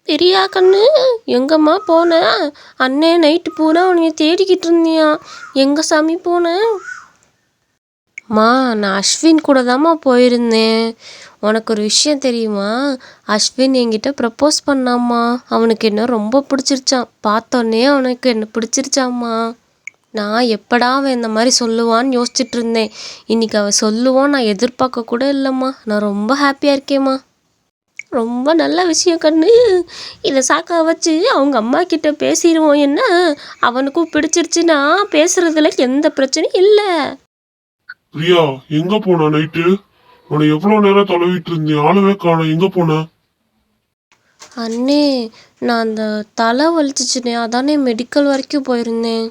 பிரியா கண்ணு, எங்கம்மா போன? அண்ணே நைட்டு பூரா உன்னைய தேடிக்கிட்டு இருந்தியா? எங்க சாமி போன? மா, நான் அஸ்வின் கூட தாம்மா போயிருந்தேன். உனக்கு ஒரு விஷயம் தெரியுமா? அஸ்வின் என்கிட்ட ப்ரப்போஸ் பண்ணாம்மா. அவனுக்கு என்ன ரொம்ப பிடிச்சிருச்சான். பார்த்தோன்னே அவனுக்கு என்ன பிடிச்சிருச்சாம்மா. நான் எப்படா அவன் இந்த மாதிரி சொல்லுவான்னு யோசிச்சுட்டு இருந்தேன். இன்னைக்கு அவன் சொல்லுவான் நான் எதிர்பார்க்க கூட இல்லைம்மா. நான் ரொம்ப ஹாப்பியாக இருக்கேம்மா. ரொம்ப நல்ல விஷயம் கண்ணு. இதை சாக்கா வச்சு அவங்க அம்மா கிட்ட பேசிடுவோம். என்ன, அவனுக்கும் பிடிச்சிருச்சுன்னா பேசுறதுல எந்த பிரச்சனையும் இல்லை. பிரியா, எங்க போன நைட்டு? உன்னை எவ்வளவு நேரம் தொலைவிட்டு இருந்தேன், ஆளவே காணோம். எங்க போன? அண்ணே, நான் அந்த தலை வலிச்சிச்சுனே, அதானே மெடிக்கல் வரைக்கும் போயிருந்தேன்.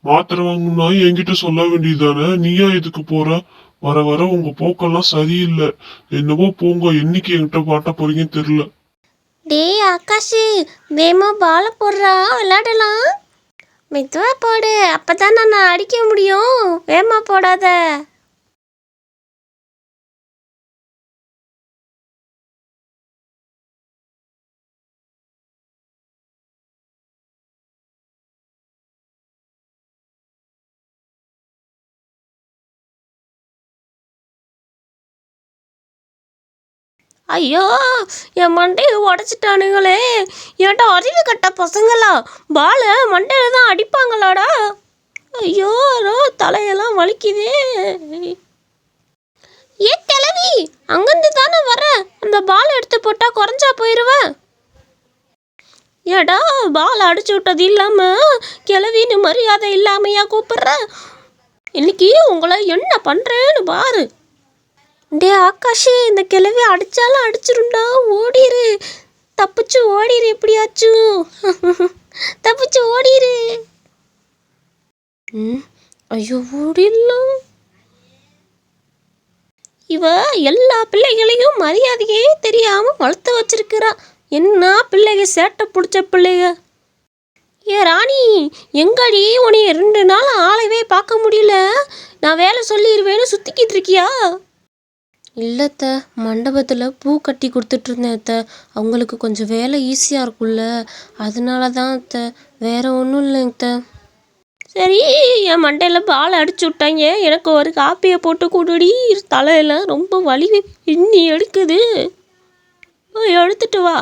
மாத்திரை வாங்கணும்னா என்கிட்ட சொல்ல வேண்டியதானே? நீயா இதுக்கு போற? வர வர உங்க போக்கெல்லாம் சரியில்லை. என்னவோ போங்க, என்னைக்கு என்கிட்ட பாட்ட போறீங்கன்னு தெரியல. டேய் ஆகாஷ், வேமா பாலை போடுறா, விளையாடலாம். மெதுவா போடு, அப்பதான் நான் அடிக்க முடியும். வேமா போடாத. ஐயோ, என் மண்டையை உடச்சிட்டானுங்களே. ஏன்டா அறிவு கட்ட பசங்களா, பாலை மண்டையில தான் அடிப்பாங்களாடா? ஐயோ, தலையெல்லாம் வலிக்குதே. ஏ கிளவி, அங்கிருந்து தானே வர. அந்த பால் எடுத்து போட்டா குறைஞ்சா போயிடுவேன். ஏடா, பால் அடிச்சு விட்டது இல்லாம கிளவின்னு மரியாதை இல்லாமையா கூப்பிடுற? இன்னைக்கு உங்களை என்ன பண்றேன்னு பாரு. டே ஆகாஷ், இந்த கிளவி அடிச்சாலும் அடிச்சிருண்டா, ஓடிரு. தப்பிச்சு ஓடிரு, எப்படியாச்சும் தப்பிச்சு ஓடிரு. ஐயோ, ஓடிடலாம். இவ எல்லா பிள்ளைகளையும் மரியாதையே தெரியாம வளர்த்து வச்சிருக்கிறா. என்ன பிள்ளைங்க, சேட்டை பிடிச்ச பிள்ளைங்க. ஏ ராணி, எங்கடி உனைய 2 நாள் ஆளவே பார்க்க முடியல. நான் வேலை சொல்லிடுவேன்னு சுற்றிக்கிட்டு இருக்கியா? இல்லைத்த, மண்டபத்தில் பூ கட்டி கொடுத்துட்டு இருந்தேன் அத்தை. அவங்களுக்கு கொஞ்சம் வேலை ஈஸியாக இருக்கும்ல, அதனால தான் அத்தை, வேற ஒன்றும் இல்லைங்க அத்தை. சரி, என் மண்டையில் பால் அடிச்சு விட்டாங்க. எனக்கு ஒரு காப்பியை போட்டு கொடுடி. தலையெல்லாம் ரொம்ப வலி, பின்னி எடுக்குது. எடுத்துட்டு வா.